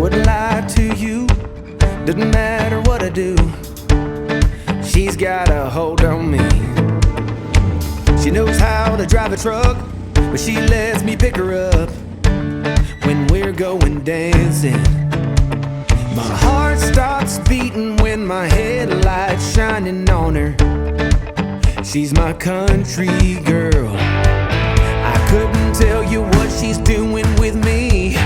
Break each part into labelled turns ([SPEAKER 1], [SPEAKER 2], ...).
[SPEAKER 1] wouldn't lie to you, doesn't matter what I do. She's got a hold on me. She knows how to drive a truck, but she lets me pick her up when we're going dancing. My heart stops beating when my headlights shining on her. She's my country girl. I couldn't tell you what she's doing with me.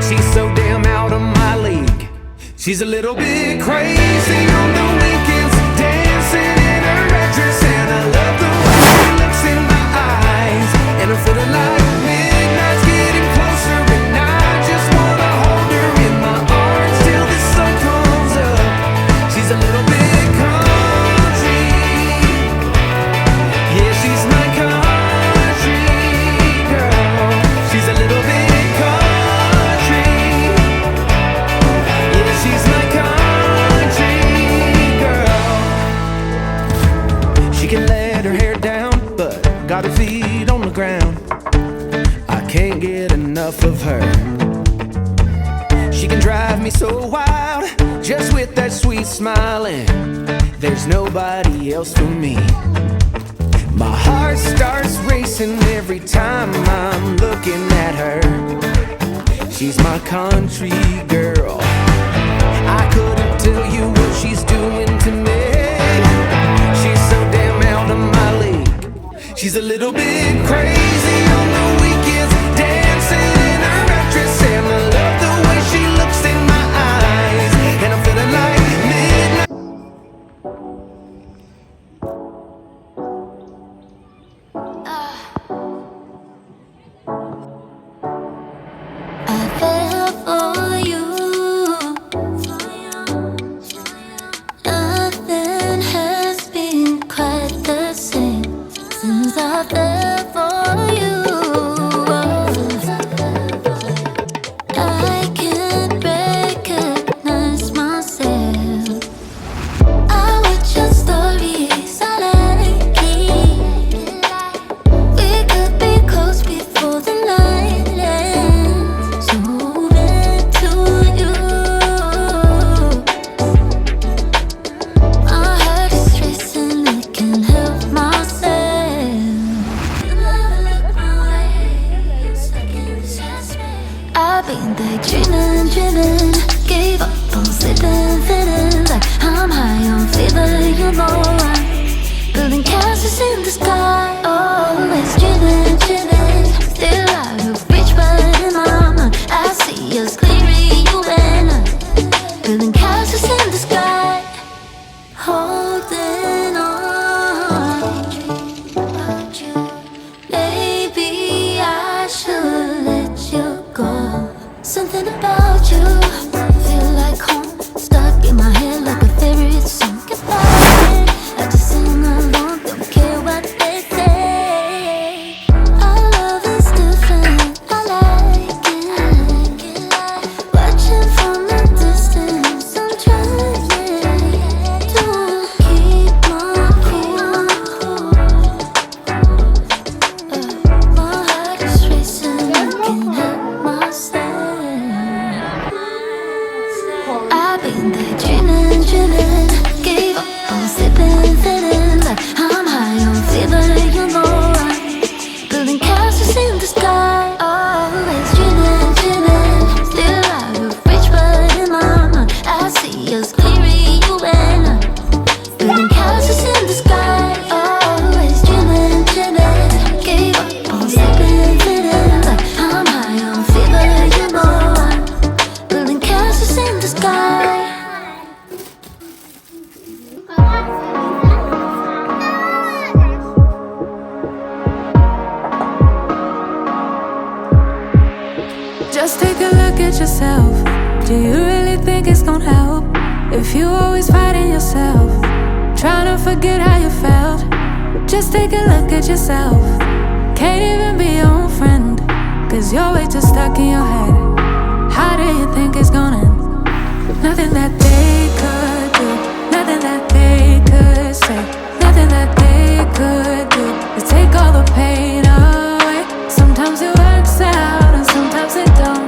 [SPEAKER 1] She's so damn out of my league. She's a little bit crazy on the weekends, dancing in her red dress, and I love the way she looks in my eyes. And I'm feeling like midnight's getting closer, and I just wanna hold her in my arms till the sun comes up. She's a little bit country, yeah, she's my country girl. She's a little bit country, yeah, she's my country girl. She can let her hair down, but got her feet on the ground. I can't get enough of her. She can drive me so wild, just with that sweet smile, and there's nobody else for me. My heart starts racing every time I'm looking at her. She's my country girl. I couldn't tell you what she's doing to me. She's so damn out of my league. She's a little bit crazy on the weekends, dancing in her red dress, and I love the way she looks in my eyes. And I'm feeling like midnight.
[SPEAKER 2] I fell for you. Nothing has been quite the same since I fell for you. I can't recognize myself. I watch your stories, I like it. We could be close before the night ends. So into you. My heart is racing, I can't help myself. You never look my way, second chance me. I've been daydreaming, gave up on sleeping, feeling like I'm high on fever. You know I'm building castles in the sky, always dreaming, still out of reach, but in my mind I see us clearly, you and I, building castles in the sky, holding on. Maybe I should let you go. Something about you feel like home, stuck in my head like a favorite song. Goodbye, I just sing along, don't care what they say. Our love is different, I like it. Watching from a distance, I'm trying to keep my cool. My heart is racing, I can't help myself. I've been daydreaming, gave up on sleeping, feeling like I'm high on fever. You know I'm building castles in the sky, always dreaming, still out of reach, but in my mind I see us clearly, you and I, building castles in the sky, always dreaming, gave up on sleeping, feeling like I'm high on fever. You know I'm building castles in the sky.
[SPEAKER 3] Just take a look at yourself. Do you really think it's gonna help if you always fighting yourself, trying to forget how you felt? Just take a look at yourself. Can't even be your own friend, cause you're way too stuck in your head. How do you think it's gonna end? Nothing that they could do, nothing that they could say, nothing that they could do to take all the pain away. Sometimes it works out and sometimes it don't.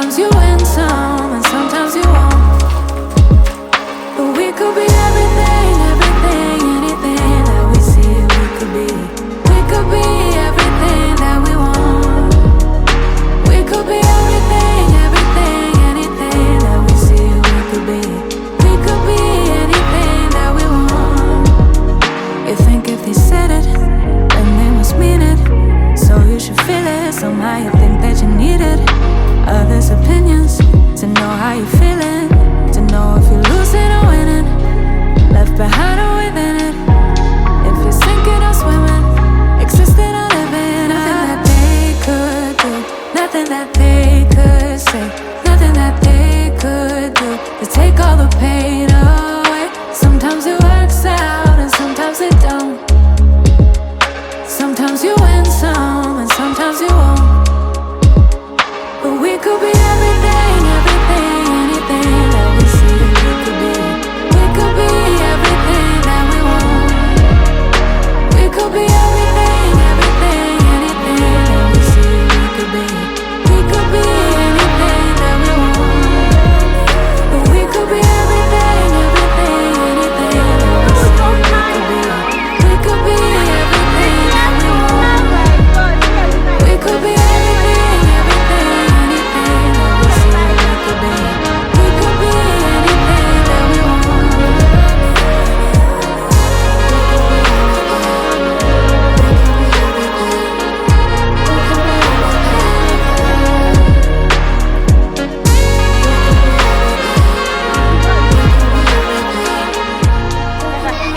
[SPEAKER 3] Sometimes you win some and sometimes you won't. But we could be everything, everything, anything that we see we could be. We could be everything that we want. We could be everything, everything, anything that we see we could be. We could be anything that we want. You think if they said it, then they must mean it. So you should feel it. Somehow you think that you need it. Others' opinions to know how you're feeling, to know if you're losing or winning, left behind or within it. If you're sinking or swimming, existing or living. Nothing that they could do, nothing that they could say, nothing that they could do to take all the pain away. Sometimes it works out and sometimes it don't. Sometimes you win some and sometimes you won't. But we could be everything, everything, anything that we see we could be. We could be everything that we want. We could be everything, everything, anything that we see we could be. We could be anything that we want. But we could be everything, everything, anything that we see we could be. We could be everything that we want. We could be everything, everything, anything that we see we could be. We could be anything that we want.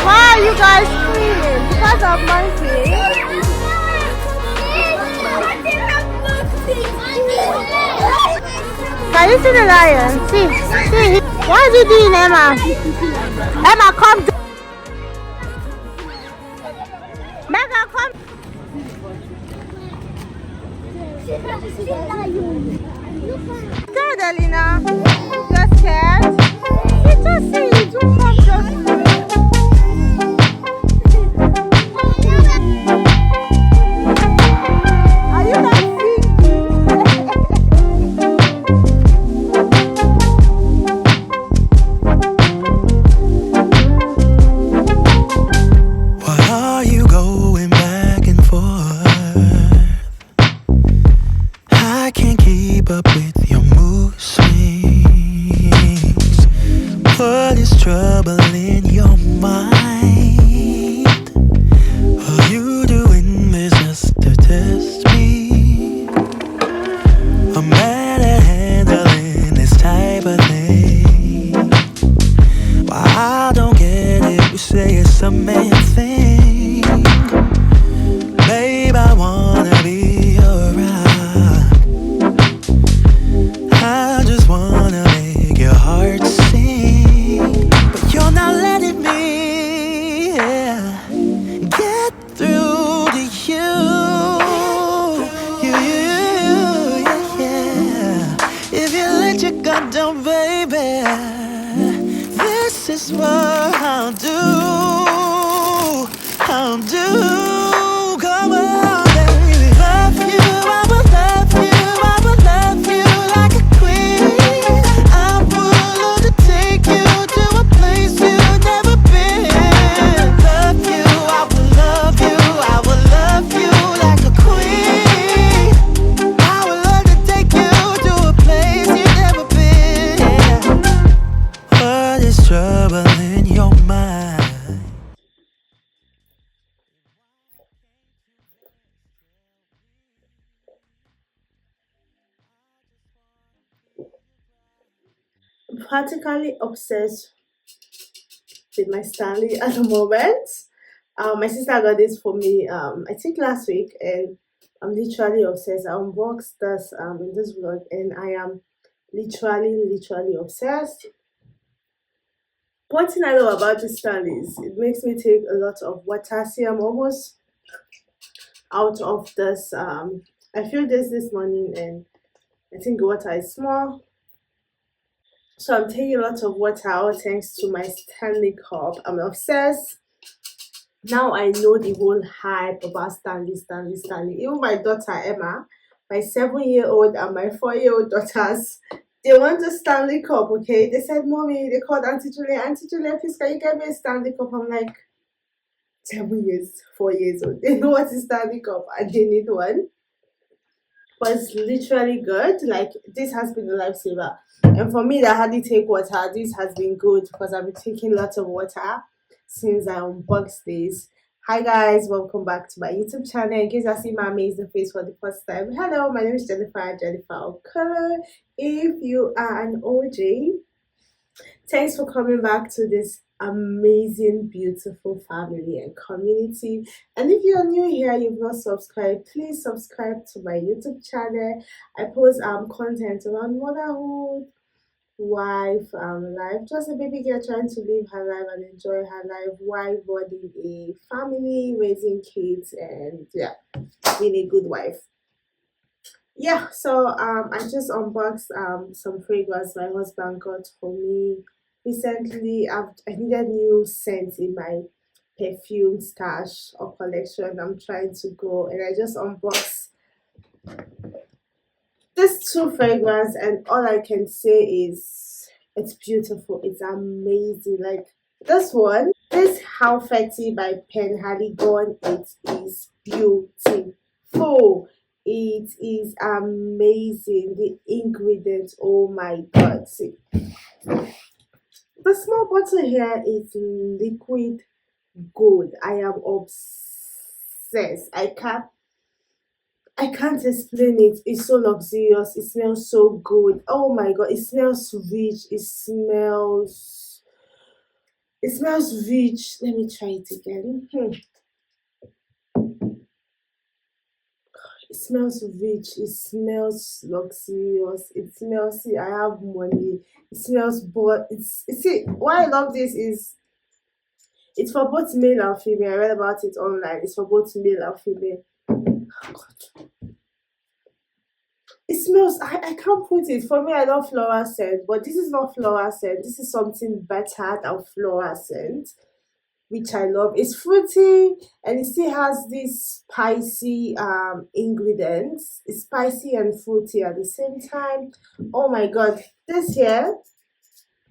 [SPEAKER 4] Why are you guys screaming? Because of monkey? Can you see the lion? See. What is he doing, Emma? Emma, come down. Mega, come. Scared, Elena? You're scared? You just say you do come just. Are you not singing?
[SPEAKER 1] Why are you going back and forth? I can't keep up with your mood swings. What is troubling your mind? Are you doing this just to test me? I'm bad at handling this type of thing. Why I don't get it, you say it's a man thing. Babe, I wanna be around. I just wanna make your heart sing. But you're not letting me get through to you. Yeah. If you let your guard down, baby, this is what I'll do. Come on, baby. Love you, I will love you, I will love you like a queen. I would love to take you to a place you've never been. Love you, I will love you, I will love you like a queen. I would love to take you to a place you've never been. What is troubling your mind?
[SPEAKER 4] Practically obsessed with my Stanley at the moment. My sister got this for me, I think last week, and I'm literally obsessed. I unboxed this in this vlog, and I am literally obsessed. One thing I know about this Stanley is it makes me take a lot of water. See, I'm almost out of this. I filled this morning, and I think the water is small. So I'm taking a lot of water, all thanks to my Stanley cup. I'm obsessed. Now I know the whole hype about Stanley. Even my daughter Emma, my 7-year-old and my 4-year-old daughters, they want a Stanley Cup, okay? They said, Mommy, they called Auntie Julia, please, can you get me a Stanley Cup? I'm like, 7 years, 4 years old. They know what is Stanley Cup and they need one. But it's literally good. Like, this has been a lifesaver. And for me that hardly take water, this has been good because I've been taking lots of water since I unboxed this. Hi guys, welcome back to my YouTube channel. In case I see my amazing face for the first time, hello, my name is Jennifer O'Connor. If you are an OG, thanks for coming back to this amazing, beautiful family and community. And if you're new here, you've not subscribed, please subscribe to my YouTube channel. I post content around motherhood, wife, life, just a baby girl trying to live her life and enjoy her life while building a family, raising kids, and yeah, being a good wife. Yeah, so I just unboxed some fragrance my husband got for me recently. I needed new scents in my perfume stash or collection. I'm trying to go, and I just unboxed these two fragrance, and all I can say is it's beautiful, it's amazing. Like this one, this How Fetty by Penhaligon, it is beautiful. It is amazing. The ingredients, oh my god. See, the small bottle here is liquid gold. I am obsessed. I can't explain it. It's so luxurious. It smells so good. Oh my god, it smells rich. It smells rich. Let me try it again. It smells rich. It smells luxurious. It smells, see, I have money. It smells, but see, why I love this is it's for both male and female. I read about it online. It's for both male and female. Oh god. It smells, I can't put it. For me, I love floral scent, but this is not floral scent. This is something better than floral scent, which I love. It's fruity and it still has these spicy ingredients. It's spicy and fruity at the same time. Oh my god,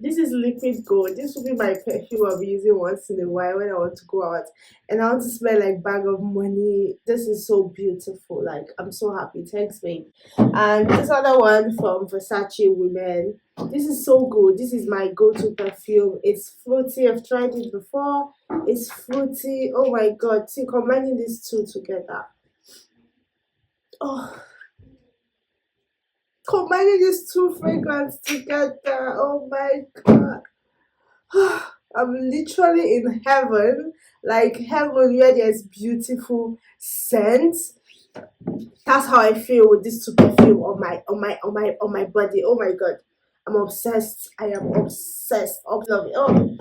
[SPEAKER 4] this is liquid gold. This will be my perfume I'll be using once in a while when I want to go out and I want to smell like bag of money. This is so beautiful. Like, I'm so happy. Thanks, babe. And this other one from Versace Women. This is so good. This is my go-to perfume. It's fruity. I've tried it before. It's fruity. Oh my god. See, combining these two together. Oh, combining these two fragrances together, oh my god. I'm literally in heaven, like heaven where there's beautiful scents. That's how I feel with this two perfume on my body. Oh my god, I'm obsessed. I am obsessed. I love it. Oh,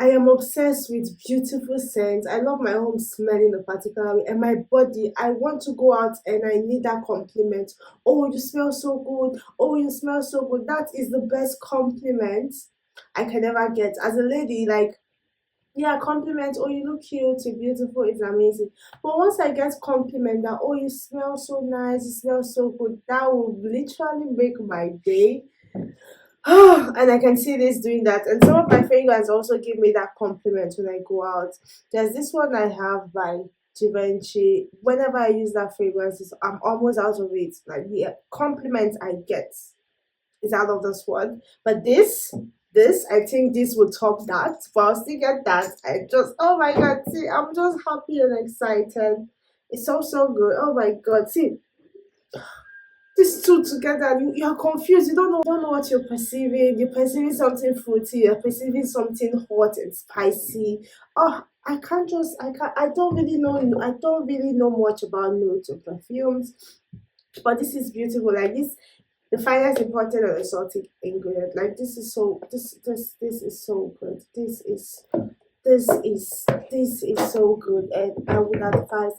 [SPEAKER 4] I am obsessed with beautiful scents. I love my home smelling a particular way, and my body. I want to go out and I need that compliment. Oh, you smell so good. Oh, you smell so good. That is the best compliment I can ever get as a lady. Like, yeah, compliment. Oh, you look cute. You're beautiful. It's amazing. But once I get compliment that, oh, you smell so nice. You smell so good. That will literally make my day. And I can see this doing that, and some of my fragrance also give me that compliment when I go out. There's this one I have by Givenchy. Whenever I use that fragrance, I'm almost out of it. Like, the compliments I get is out of this one. But this I think this will top that. But I'll still get that. I just, oh my god, see, I'm just happy and excited. It's so good. Oh my god, see, these two together, you're confused. You don't know what you're perceiving. You're perceiving something fruity. You're perceiving something hot and spicy. Oh, I don't really know much about notes of perfumes, but this is beautiful. Like this, the finest important and exotic ingredient. Like, this is so good. This is so good, and I would advise.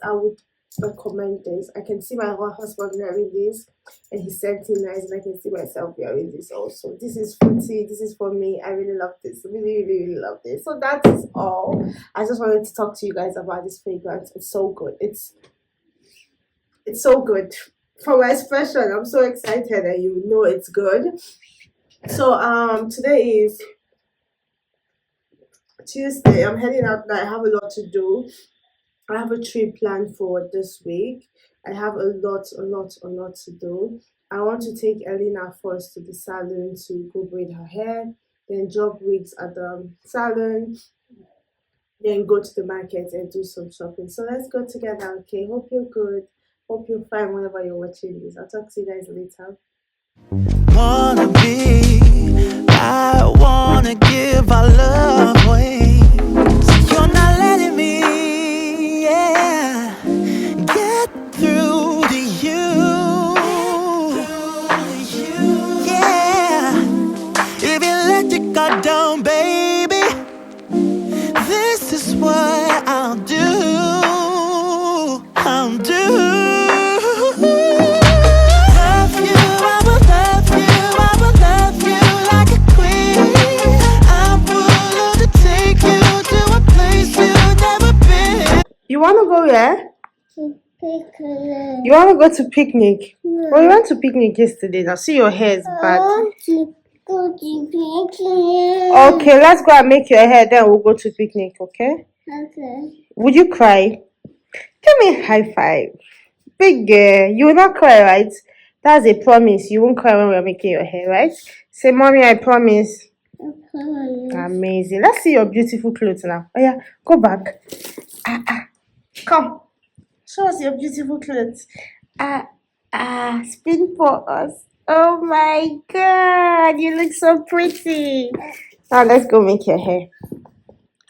[SPEAKER 4] recommend this. I can see my husband wearing this, and he sent it nice, and I can see myself wearing this also. This is fruity. This is for me. I really love this. Really love this. So that is all. I just wanted to talk to you guys about this fragrance. It's so good. It's so good. For my expression, I'm so excited, and you know it's good. So today is Tuesday. I'm heading out now. I have a lot to do. I have a trip planned for this week. I have a lot to do. I want to take Elena first to the salon to go braid her hair, then drop wigs at the salon, then go to the market and do some shopping. So let's go together, okay? Hope you're good. Hope you're fine whenever you're watching this. I'll talk to you guys later.
[SPEAKER 1] I wanna give our love away. So you're not letting me, yeah, get through to you. Yeah, if you let your guard down, baby, this is what I'll do. I'll do.
[SPEAKER 4] You want to go where? You want to go to picnic? Well, you went to picnic yesterday. Now see your hair is bad.
[SPEAKER 2] Go to picnic.
[SPEAKER 4] Okay, let's go and make your hair. Then we'll go to picnic. Okay?
[SPEAKER 2] Okay.
[SPEAKER 4] Would you cry? Give me a high five. Big girl. You will not cry, right? That's a promise. You won't cry when we're making your hair, right? Say, mommy, I promise. Amazing. Let's see your beautiful clothes now. Oh yeah, go back. Come. Show us your beautiful clothes. Spin for us. Oh my god, you look so pretty. Now let's go make your hair.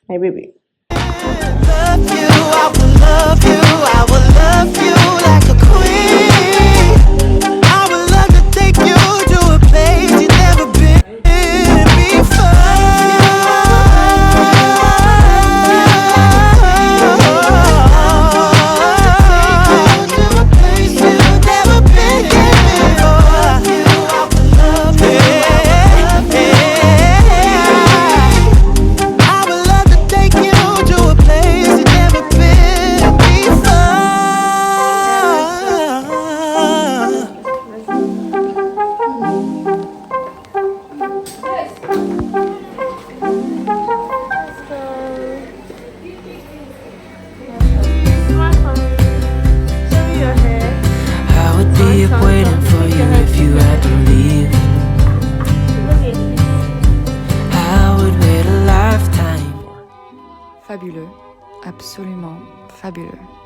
[SPEAKER 4] My baby.
[SPEAKER 1] Love you, I will love you, I will love you like a queen. I would love to take you to a place you've never been before.
[SPEAKER 3] Fabuleux, absolument fabuleux.